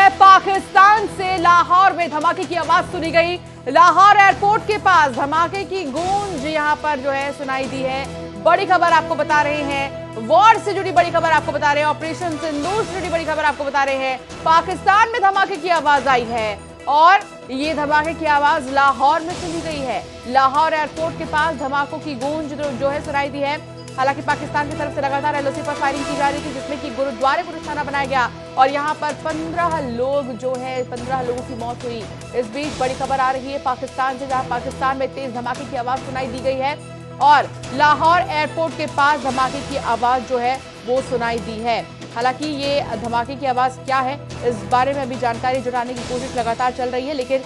है पाकिस्तान से। लाहौर में धमाके की आवाज सुनी गई। लाहौर एयरपोर्ट के पास धमाके की गूंज यहां पर जो है सुनाई दी है। बड़ी खबर आपको बता रहे हैं, वॉर से जुड़ी बड़ी खबर आपको बता रहे हैं, ऑपरेशन सिंदूर से जुड़ी बड़ी खबर आपको बता रहे हैं। पाकिस्तान में धमाके की आवाज आई है और ये धमाके की आवाज लाहौर में सुनी गई है। लाहौर एयरपोर्ट के पास धमाकों की गूंज जो है सुनाई दी है। हालांकि पाकिस्तान की तरफ से लगातार एलओसी पर फायरिंग की जा रही थी, जिसमें कि गुरुद्वारे को निशाना बनाया गया और यहां पर 15 लोगों की मौत हुई। इस बीच बड़ी खबर आ रही है पाकिस्तान से, जहां पाकिस्तान में तेज धमाके की आवाज सुनाई दी गई है और लाहौर एयरपोर्ट के पास धमाके की आवाज जो है वो सुनाई दी है। हालांकि ये धमाके की आवाज क्या है, इस बारे में अभी जानकारी जुटाने की कोशिश लगातार चल रही है, लेकिन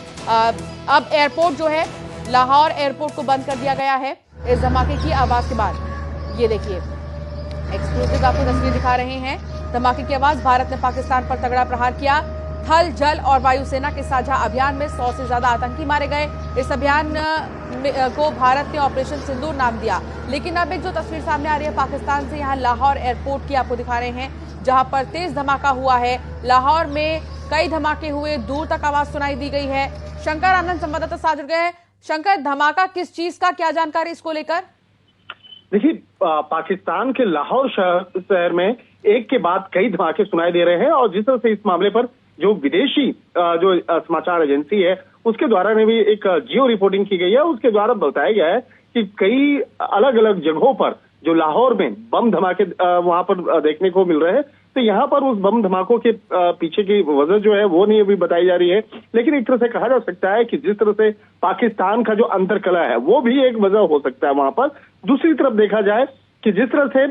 अब एयरपोर्ट जो है, लाहौर एयरपोर्ट को बंद कर दिया गया है इस धमाके की आवाज के बाद। ये देखिए, एक्सक्लूसिव आपको तस्वीर दिखा रहे हैं। धमाके की आवाज। भारत ने पाकिस्तान पर तगड़ा प्रहार किया। थल, जल और वायुसेना के साझा अभियान में 100 से ज्यादा आतंकी मारे गए। इस अभियान को भारत ने ऑपरेशन सिंदूर नाम दिया। लेकिन अब एक जो तस्वीर सामने आ रही है पाकिस्तान से, यहाँ लाहौर एयरपोर्ट की आपको दिखा रहे हैं, जहां पर तेज धमाका हुआ है। लाहौर में कई धमाके हुए, दूर तक आवाज सुनाई दी गई है। शंकर आनंद संवाददाता साथ जुड़ गए हैं। शंकर, धमाका किस चीज का, क्या जानकारी इसको लेकर? देखिए, पाकिस्तान के लाहौर शहर में एक के बाद कई धमाके सुनाई दे रहे हैं और जिस तरह से इस मामले पर जो विदेशी जो समाचार एजेंसी है उसके द्वारा ने भी एक जियो रिपोर्टिंग की गई है। उसके द्वारा बताया गया है कि कई अलग अलग जगहों पर जो लाहौर में बम धमाके वहां पर देखने को मिल रहे हैं। तो यहाँ पर उस बम धमाकों के पीछे की वजह जो है वो नहीं अभी बताई जा रही है, लेकिन एक तरह से कहा जा सकता है कि जिस तरह से पाकिस्तान का जो अंतरकलह है वो भी एक वजह हो सकता है वहां पर। दूसरी तरफ देखा जाए कि जिस तरह से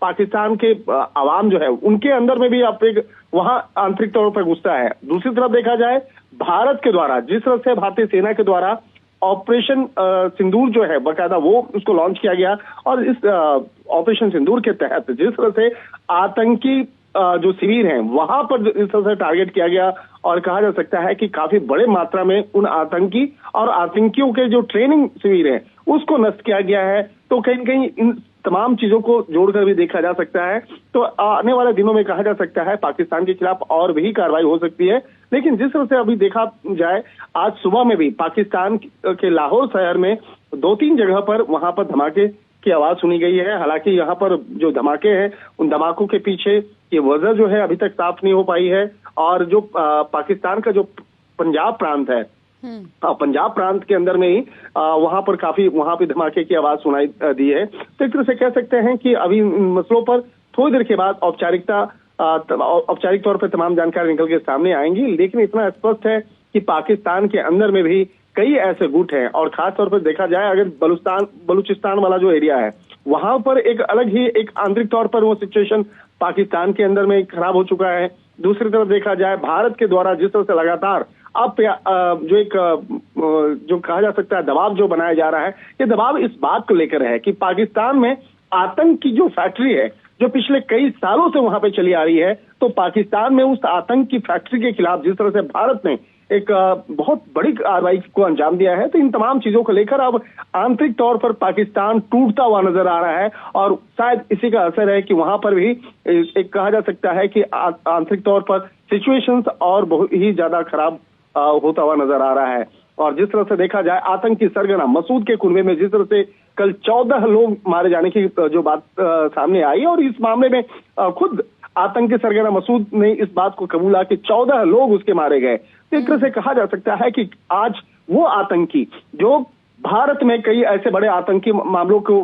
पाकिस्तान के आवाम जो है उनके अंदर में भी आप एक वहां आंतरिक तौर पर गुस्सा है। दूसरी तरफ देखा जाए भारत के द्वारा जिस तरह से भारतीय सेना के द्वारा ऑपरेशन सिंदूर जो है बकायदा वो उसको लॉन्च किया गया और इस ऑपरेशन सिंदूर के तहत जिस तरह से आतंकी जो शिविर हैं वहां पर इस तरह से टारगेट किया गया और कहा जा सकता है कि काफी बड़े मात्रा में उन आतंकी और आतंकियों के जो ट्रेनिंग शिविर है उसको नष्ट किया गया है। तो कहीं न कहीं इन तमाम चीजों को जोड़कर भी देखा जा सकता है। तो आने वाले दिनों में कहा जा सकता है पाकिस्तान के खिलाफ और भी कार्रवाई हो सकती है। लेकिन जिस तरह से अभी देखा जाए, आज सुबह में भी पाकिस्तान के लाहौर शहर में 2-3 जगह पर वहां पर धमाके की आवाज सुनी गई है। हालांकि यहाँ पर जो धमाके हैं उन धमाकों के पीछे ये वजह जो है अभी तक साफ नहीं हो पाई है। और जो पाकिस्तान का जो पंजाब प्रांत है, पंजाब प्रांत के अंदर में ही वहां पर काफी वहां पे धमाके की आवाज सुनाई दी है। तो एक तरह से कह सकते हैं कि अभी इन मसलों पर थोड़ी देर के बाद औपचारिक तौर पर तमाम जानकारी निकल के सामने आएंगी। लेकिन इतना स्पष्ट है कि पाकिस्तान के अंदर में भी कई ऐसे गुट हैं और खास तौर पर देखा जाए अगर बलूचिस्तान वाला जो एरिया है वहां पर एक अलग ही एक आंतरिक तौर पर वो सिचुएशन पाकिस्तान के अंदर में खराब हो चुका है। दूसरी तरफ देखा जाए भारत के द्वारा जिस तरह से लगातार अब जो एक जो कहा जा सकता है दबाव जो बनाया जा रहा है, ये दबाव इस बात को लेकर है कि पाकिस्तान में आतंक की जो फैक्ट्री है जो पिछले कई सालों से वहां पे चली आ रही है, तो पाकिस्तान में उस आतंक की फैक्ट्री के खिलाफ जिस तरह से भारत ने एक बहुत बड़ी कार्रवाई को अंजाम दिया है, तो इन तमाम चीजों को लेकर अब आंतरिक तौर पर पाकिस्तान टूटता हुआ नजर आ रहा है और शायद इसी का असर है कि वहां पर भी एक कहा जा सकता है कि आंतरिक तौर पर सिचुएशंस और बहुत ही ज्यादा खराब होता हुआ नजर आ रहा है। और जिस तरह से देखा जाए आतंकी सरगना मसूद के कुनबे में जिस तरह से कल 14 लोग मारे जाने की जो बात सामने आई और इस मामले में खुद आतंकी सरगना मसूद ने इस बात को कबूला कि 14 लोग उसके मारे गए। तो एक तरह से कहा जा सकता है कि आज वो आतंकी जो भारत में कई ऐसे बड़े आतंकी मामलों को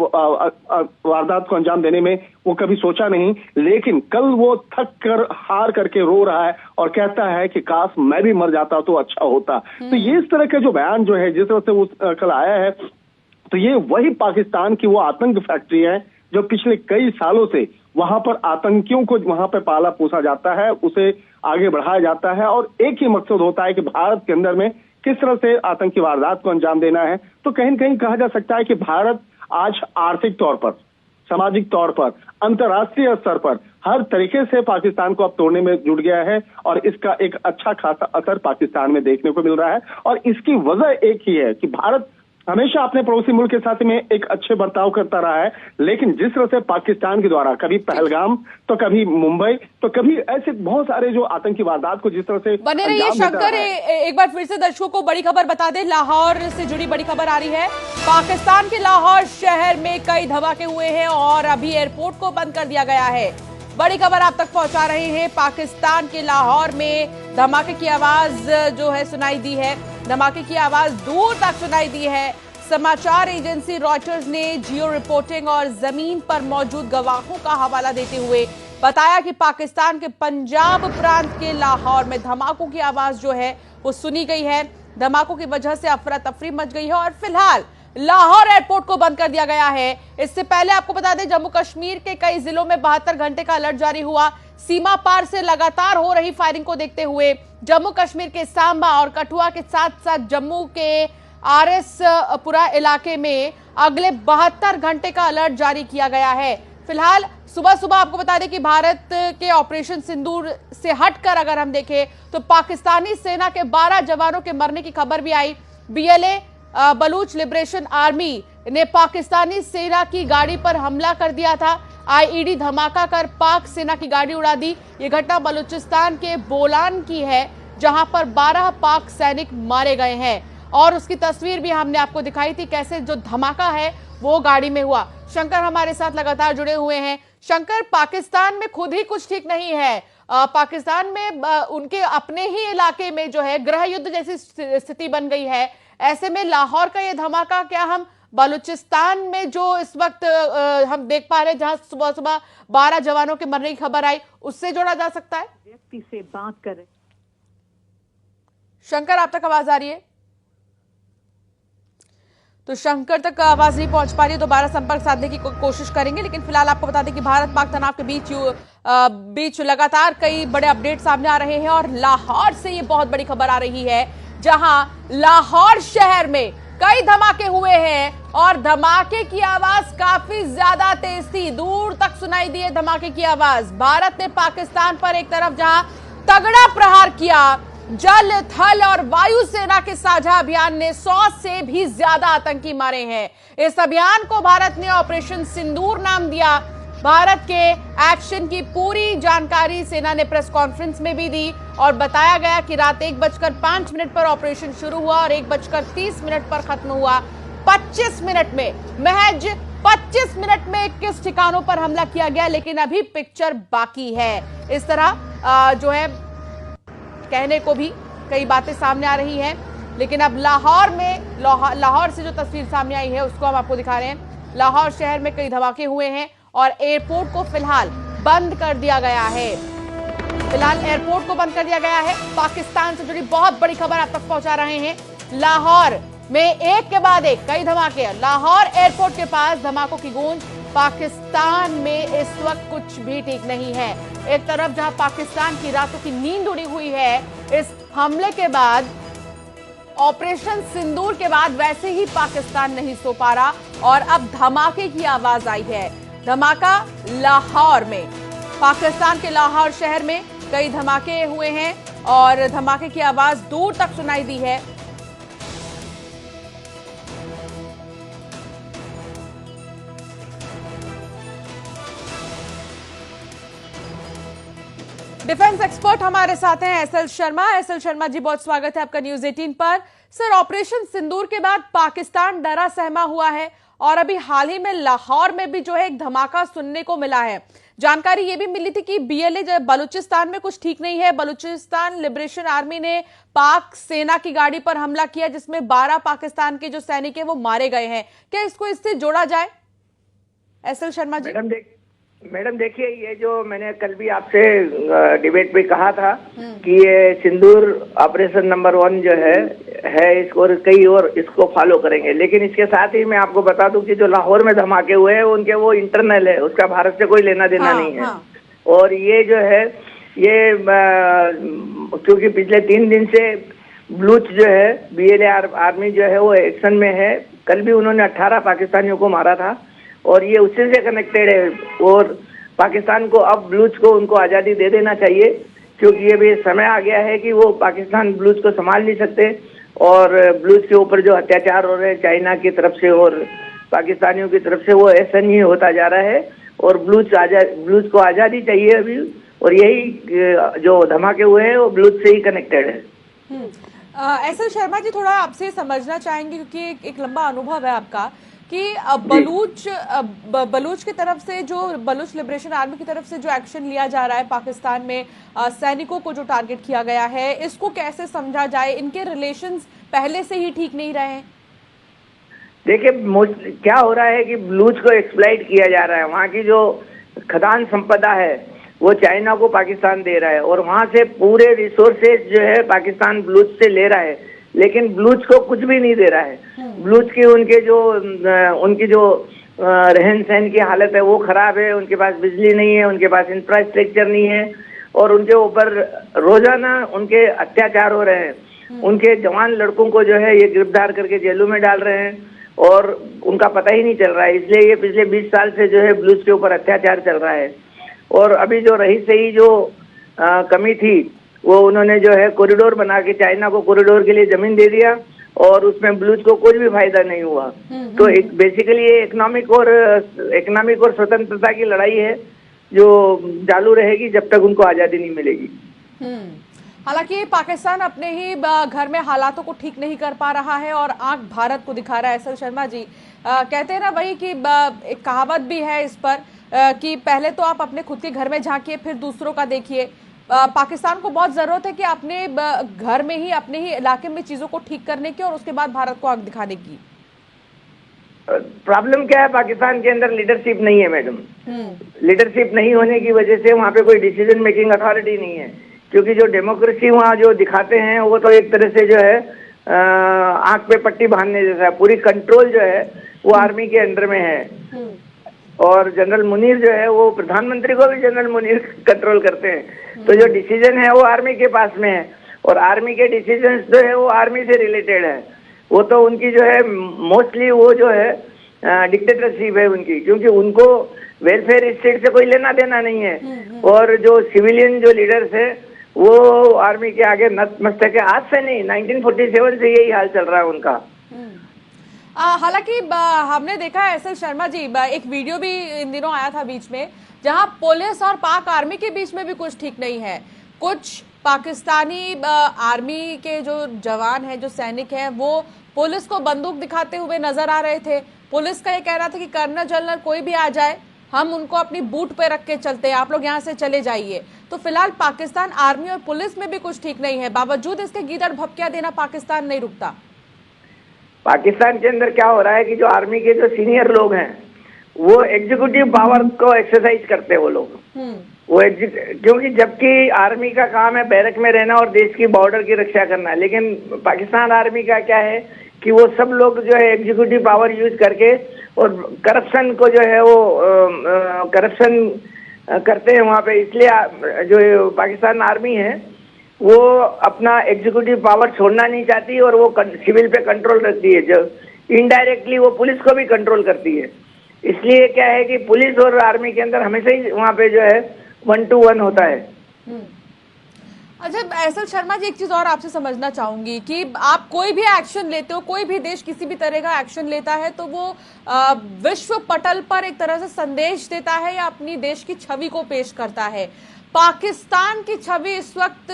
वारदात को अंजाम देने में वो कभी सोचा नहीं, लेकिन कल वो थक कर हार करके रो रहा है और कहता है कि काश मैं भी मर जाता तो अच्छा होता। तो ये इस तरह के जो बयान जो है जिस तरह से वो कल आया है, तो ये वही पाकिस्तान की वो आतंक फैक्ट्री है जो पिछले कई सालों से वहां पर आतंकियों को वहां पर पाला पोसा जाता है, उसे आगे बढ़ाया जाता है और एक ही मकसद होता है कि भारत के अंदर में किस तरह से आतंकी वारदात को अंजाम देना है। तो कहीं न कहीं कहा जा सकता है कि भारत आज आर्थिक तौर पर, सामाजिक तौर पर, अंतर्राष्ट्रीय स्तर पर हर तरीके से पाकिस्तान को अब तोड़ने में जुट गया है और इसका एक अच्छा खासा असर पाकिस्तान में देखने को मिल रहा है। और इसकी वजह एक ही है कि भारत हमेशा अपने पड़ोसी मुल्क के साथ में एक अच्छे बर्ताव करता रहा है, लेकिन जिस तरह से पाकिस्तान के द्वारा कभी पहलगाम तो कभी मुंबई तो कभी ऐसे बहुत सारे जो आतंकी वारदात को जिस तरह से बने रहिए शंकर। एक बार फिर से दर्शकों को बड़ी खबर बता दें, लाहौर से जुड़ी बड़ी खबर आ रही है। पाकिस्तान के लाहौर शहर में कई धमाके हुए हैं और अभी एयरपोर्ट को बंद कर दिया गया है। बड़ी खबर आप तक पहुंचा रहे हैं। पाकिस्तान के लाहौर में धमाके की आवाज जो है सुनाई दी है, धमाके की आवाज दूर तक सुनाई दी है। समाचार एजेंसी रॉयटर्स ने जियो रिपोर्टिंग और जमीन पर मौजूद गवाहों का हवाला देते हुए बताया कि पाकिस्तान के पंजाब प्रांत के लाहौर में धमाकों की आवाज जो है वो सुनी गई है। धमाकों की वजह से अफरा तफरी मच गई है और फिलहाल लाहौर एयरपोर्ट को बंद कर दिया गया है। इससे पहले आपको बता दें, जम्मू कश्मीर के कई जिलों में 72 घंटे का अलर्ट जारी हुआ। सीमा पार से लगातार हो रही फायरिंग को देखते हुए जम्मू कश्मीर के सांबा और कठुआ के साथ साथ जम्मू के आरएस पुरा इलाके में अगले 72 घंटे का अलर्ट जारी किया गया है। फिलहाल सुबह सुबह आपको बता दें कि भारत के ऑपरेशन सिंदूर से हटकर अगर हम देखें तो पाकिस्तानी सेना के 12 जवानों के मरने की खबर भी आई। बीएलए बलूच लिबरेशन आर्मी ने पाकिस्तानी सेना की गाड़ी पर हमला कर दिया था। आईईडी धमाका कर पाक सेना की गाड़ी उड़ा दी। ये घटना बलूचिस्तान के बोलान की है, जहां पर 12 पाक सैनिक मारे गए हैं और उसकी तस्वीर भी हमने आपको दिखाई थी, कैसे जो धमाका है वो गाड़ी में हुआ। शंकर हमारे साथ लगातार जुड़े हुए हैं। शंकर, पाकिस्तान में खुद ही कुछ ठीक नहीं है। पाकिस्तान में उनके अपने ही इलाके में जो है गृह युद्ध जैसी स्थिति बन गई है। ऐसे में लाहौर का ये धमाका क्या हम बलूचिस्तान में जो इस वक्त हम देख पा रहे हैं, जहां सुबह सुबह 12 जवानों के मरने की खबर आई, उससे जोड़ा जा सकता है? व्यक्ति से बात करें। शंकर, आप तक आवाज आ रही है? तो शंकर तक आवाज नहीं पहुंच पा रही है, दोबारा संपर्क साधने की कोशिश करेंगे। लेकिन फिलहाल आपको बता दें कि भारत पाक तनाव के बीच लगातार कई बड़े अपडेट सामने आ रहे हैं और लाहौर से ये बहुत बड़ी खबर आ रही है, जहां लाहौर शहर में कई धमाके हुए हैं और धमाके की आवाज काफी ज्यादा तेज थी, दूर तक सुनाई दी है धमाके की आवाज। भारत ने पाकिस्तान पर एक तरफ जहां तगड़ा प्रहार किया, जल थल और वायु सेना के साझा अभियान ने 100 से भी ज्यादा आतंकी मारे हैं। इस अभियान को भारत ने ऑपरेशन सिंदूर नाम दिया। भारत के एक्शन की पूरी जानकारी सेना ने प्रेस कॉन्फ्रेंस में भी दी और बताया गया कि रात 1:05 पर ऑपरेशन शुरू हुआ और 1:30 पर खत्म हुआ। 25 मिनट में, महज 25 मिनट में 21 ठिकानों पर हमला किया गया, लेकिन अभी पिक्चर बाकी है। इस तरह जो है कहने को भी कई बातें सामने आ रही हैं, लेकिन अब लाहौर से जो तस्वीर सामने आई है उसको हम आपको दिखा रहे हैं। लाहौर शहर में कई धमाके हुए हैं और एयरपोर्ट को फिलहाल बंद कर दिया गया है। फिलहाल एयरपोर्ट को बंद कर दिया गया है। पाकिस्तान से जुड़ी बहुत बड़ी खबर आप तक पहुंचा रहे हैं। लाहौर में एक के बाद एक कई धमाके। लाहौर एयरपोर्ट के पास धमाकों की गूंज। पाकिस्तान में इस वक्त कुछ भी ठीक नहीं है। एक तरफ जहां पाकिस्तान की रातों की नींद उड़ी हुई है इस हमले के बाद, ऑपरेशन सिंदूर के बाद, वैसे ही पाकिस्तान नहीं सो पा रहा और अब धमाके की आवाज आई है। धमाका लाहौर में, पाकिस्तान के लाहौर शहर में कई धमाके हुए हैं और धमाके की आवाज दूर तक सुनाई दी है। डिफेंस एक्सपर्ट हमारे साथ हैं एसएल शर्मा। एसएल शर्मा जी, बहुत स्वागत है आपका न्यूज 18 पर। सर, ऑपरेशन सिंदूर के बाद पाकिस्तान डरा सहमा हुआ है और अभी हाल ही में लाहौर में भी जो है एक धमाका सुनने को मिला है। जानकारी ये भी मिली थी कि बीएलए बलूचिस्तान में कुछ ठीक नहीं है। बलूचिस्तान लिबरेशन आर्मी ने पाक सेना की गाड़ी पर हमला किया, जिसमें 12 पाकिस्तान के जो सैनिक है वो मारे गए हैं। क्या इसको इससे जोड़ा जाए? एसएल शर्मा जी। मैडम देखिए, ये जो मैंने कल भी आपसे डिबेट में कहा था कि ये सिंदूर ऑपरेशन नंबर 1 जो है इसको और कई और इसको फॉलो करेंगे, लेकिन इसके साथ ही मैं आपको बता दूं कि जो लाहौर में धमाके हुए हैं उनके वो इंटरनल है, उसका भारत से कोई लेना देना नहीं है। और ये जो है ये क्योंकि पिछले 3 दिन से बलूच जो है बीएलए आर्मी जो है वो एक्शन में है। कल भी उन्होंने 18 पाकिस्तानियों को मारा था और ये उससे से कनेक्टेड है। और पाकिस्तान को अब बलूच को उनको आज़ादी दे देना चाहिए, क्योंकि ये भी समय आ गया है कि वो पाकिस्तान बलूच को संभाल नहीं सकते। और बलूच के ऊपर जो अत्याचार हो रहे हैं चाइना की तरफ से और पाकिस्तानियों की तरफ से, वो ऐसा नहीं होता जा रहा है। और बलूच को आज़ादी चाहिए अभी, और यही जो धमाके हुए हैं वो बलूच से ही कनेक्टेड है। एसएल शर्मा जी, थोड़ा आपसे समझना चाहेंगे क्योंकि एक लंबा अनुभव है आपका कि बलूच की तरफ से जो बलूच लिबरेशन आर्मी की तरफ से जो एक्शन लिया जा रहा है पाकिस्तान में, सैनिकों को जो टारगेट किया गया है, इसको कैसे समझा जाए? इनके रिलेशंस पहले से ही ठीक नहीं रहे हैं। देखिए क्या हो रहा है कि बलूच को एक्सप्लॉइट किया जा रहा है। वहाँ की जो खदान संपदा है वो चाइना को पाकिस्तान दे रहा है, और वहाँ से पूरे रिसोर्सेज जो है पाकिस्तान बलूच से ले रहा है, लेकिन बलूच को कुछ भी नहीं दे रहा है। बलूच की उनकी जो रहन सहन की हालत है वो खराब है, उनके पास बिजली नहीं है, उनके पास इंफ्रास्ट्रक्चर नहीं है, और उनके ऊपर रोजाना उनके अत्याचार हो रहे हैं। उनके जवान लड़कों को जो है ये गिरफ्तार करके जेलों में डाल रहे हैं और उनका पता ही नहीं चल रहा है। इसलिए ये पिछले 20 साल से जो है बलूच के ऊपर अत्याचार चल रहा है। और अभी जो रही सही जो कमी थी वो उन्होंने जो है कॉरिडोर बना के चाइना को कॉरिडोर के लिए जमीन दे दिया, और उसमें बलूच को कुछ भी फायदा नहीं हुआ। तो एक बेसिकली ये इकोनॉमिक और स्वतंत्रता की लड़ाई है जो चालू रहेगी जब तक उनको आजादी नहीं मिलेगी। हालांकि पाकिस्तान अपने ही घर में हालातों को ठीक नहीं कर पा रहा है और आंख भारत को दिखा रहा है। एसएल शर्मा जी, कहते हैं ना वही कि एक कहावत भी है इस पर कि पहले तो आप अपने खुद के घर में झांकिए फिर दूसरों का देखिए। पाकिस्तान को बहुत जरूरत है कि अपने घर में ही, अपने ही इलाके में चीजों को ठीक करने की और उसके बाद भारत को आंख दिखाने की। प्रॉब्लम क्या है, पाकिस्तान के अंदर लीडरशिप नहीं है मैडम। लीडरशिप नहीं होने की वजह से वहाँ पे कोई डिसीजन मेकिंग अथॉरिटी नहीं है, क्योंकि जो डेमोक्रेसी वहाँ जो दिखाते हैं वो तो एक तरह से जो है आंख पे पट्टी बांधने जैसा है। पूरी कंट्रोल जो है वो आर्मी के अंडर में है, और जनरल मुनीर जो है वो प्रधानमंत्री को भी जनरल मुनीर कंट्रोल करते हैं। तो जो डिसीजन है वो आर्मी के पास में है, और आर्मी के डिसीजन जो है वो आर्मी से रिलेटेड है। वो तो उनकी जो है मोस्टली वो जो है डिक्टेटरशिप है उनकी, क्योंकि उनको वेलफेयर स्टेट से कोई लेना देना नहीं है। और जो सिविलियन जो लीडर्स है वो आर्मी के आगे नतमस्तक है। आज से नहीं, 1947 से यही हाल चल रहा है उनका। हालांकि हमने देखा है एसएल शर्मा जी, एक वीडियो भी इन दिनों आया था बीच में, जहां पुलिस और पाक आर्मी के बीच में भी कुछ ठीक नहीं है। कुछ पाकिस्तानी आर्मी के जो जवान हैं, जो सैनिक हैं, वो पुलिस को बंदूक दिखाते हुए नजर आ रहे थे। पुलिस का ये कहना था कि कर्नल जनरल कोई भी आ जाए हम उनको अपनी बूट पे रख के चलते हैं, आप लोग यहाँ से चले जाइए। तो फिलहाल पाकिस्तान आर्मी और पुलिस में भी कुछ ठीक नहीं है, बावजूद इसके गीदड़ भपकियां देना पाकिस्तान नहीं रुकता। पाकिस्तान के अंदर क्या हो रहा है कि जो आर्मी के जो सीनियर लोग हैं वो एग्जीक्यूटिव पावर को एक्सरसाइज करते हैं वो लोग। वो क्योंकि जबकि आर्मी का काम है बैरक में रहना और देश की बॉर्डर की रक्षा करना, लेकिन पाकिस्तान आर्मी का क्या है कि वो सब लोग जो है एग्जीक्यूटिव पावर यूज करके और करप्शन को जो है वो करप्शन करते हैं वहाँ पे। इसलिए जो पाकिस्तान आर्मी है वो अपना एग्जीक्यूटिव पावर छोड़ना नहीं चाहती और वो सिविल पे कंट्रोल रखती है, जो इनडायरेक्टली वो पुलिस को भी कंट्रोल करती है। इसलिए क्या है कि पुलिस और आर्मी के अंदर हमेशा ही वहाँ पे जो है 1 to 1 होता है। अच्छा एसएल शर्मा जी, एक चीज और आपसे समझना चाहूंगी कि आप कोई भी एक्शन लेते हो, कोई भी देश किसी भी तरह का एक्शन लेता है तो वो विश्व पटल पर एक तरह से संदेश देता है या अपनी देश की छवि को पेश करता है। पाकिस्तान की छवि इस वक्त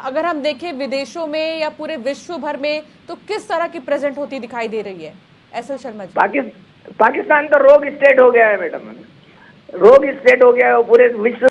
अगर हम देखें विदेशों में या पूरे विश्व भर में तो किस तरह की प्रेजेंट होती दिखाई दे रही है एसएल शर्मा जी? पाकिस्तान तो रोग स्टेट हो गया है मैडम, रोग स्टेट हो गया है, वो पूरे विश्व